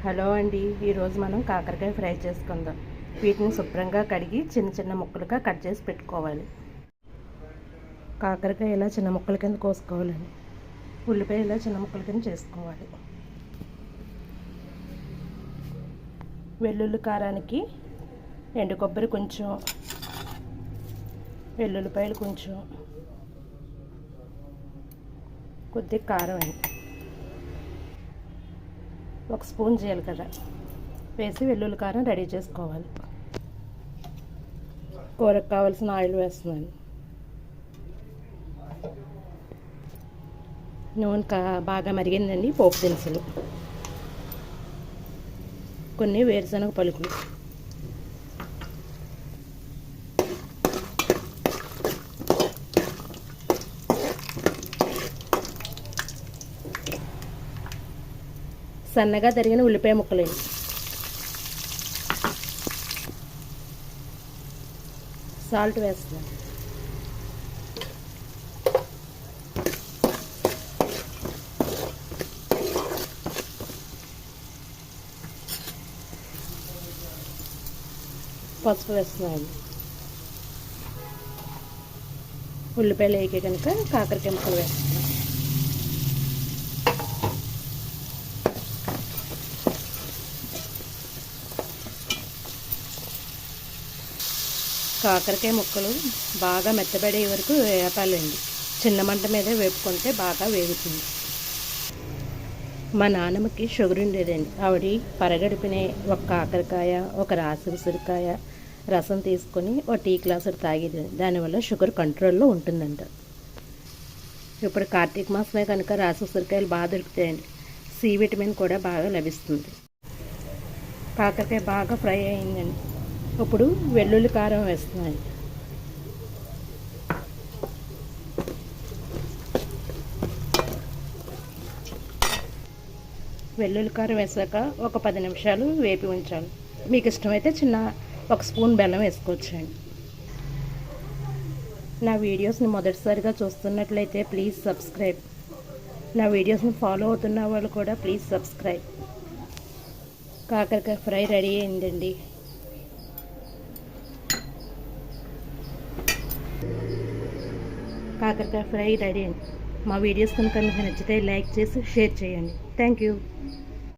Hello అండి, ఈరోజు మనం కాకరకాయ ఫ్రై చేసుకుందాం. వీటిని శుభ్రంగా కడిగి చిన్న చిన్న ముక్కలుగా కట్ చేసి పెట్టుకోవాలి. కాకరకాయ ఇలా చిన్న ముక్కల కింద కోసుకోవాలండి. ఉల్లిపాయ ఇలా చిన్న ముక్కల కింద చేసుకోవాలి. వెల్లుల్లి కారానికి ఎండు కొబ్బరి కొంచెం, వెల్లుల్లిపాయలు కొంచెం, కొద్దిగా కారం అండి, 1 స్పూన్ జీలకర్ర వేసి వెల్లుల్లి కారం రెడీ చేసుకోవాలి. కూరకు కావాల్సిన ఆయిల్ వేస్తున్నాను. నూనె బాగా మరిగిందండి. పోపు దినుసులు, కొన్ని వేరుశనగ పలుకులు, సన్నగా తరిగిన ఉల్లిపాయ ముక్కలండి, సాల్ట్ వేస్తున్నాను. పసుపు వేస్తున్నాను. ఉల్లిపాయలు వేగే కనుక కాకరకాయ ముక్కలు వేస్తున్నాను. కాకరకాయ ముక్కలు బాగా మెత్తబడే వరకు వేపాలండి. చిన్న మంట మీద వేపుకుంటే బాగా వేగుతుంది. మా నాన్నమ్మకి షుగర్ ఉండేదండి. ఆవిడ పరగడుపునే ఒక కాకరకాయ, ఒక రాసి ఉసిరికాయ రసం తీసుకొని ఒక టీ గ్లాసుడు తాగేది. దానివల్ల షుగర్ కంట్రోల్లో ఉంటుందంట. ఇప్పుడు కార్తీక మాసమే కనుక రాసి ఉసిరికాయలు బాగా దొరుకుతాయండి. సి విటమిన్ కూడా బాగా లభిస్తుంది. కాకరకాయ బాగా ఫ్రై అయిందండి. ఇప్పుడు వెల్లుల్లి కారం వేస్తున్నాను. వెల్లుల్లి కారం వేసాక ఒక 10 నిమిషాలు వేపి ఉంచాలి. మీకు ఇష్టమైతే 1 స్పూన్ బెల్లం వేసుకోవచ్చండి. నా వీడియోస్ని మొదటిసారిగా చూస్తున్నట్లయితే ప్లీజ్ సబ్స్క్రైబ్. నా వీడియోస్ని ఫాలో అవుతున్న వాళ్ళు కూడా ప్లీజ్ సబ్స్క్రైబ్. కాకరకాయ ఫ్రై రెడీ అయిందండి. కాకరకాయ ఫ్రై రెడీ అండి. మా వీడియోస్ కనుక మీకు నచ్చితే లైక్ చేసి షేర్ చేయండి. Thank you.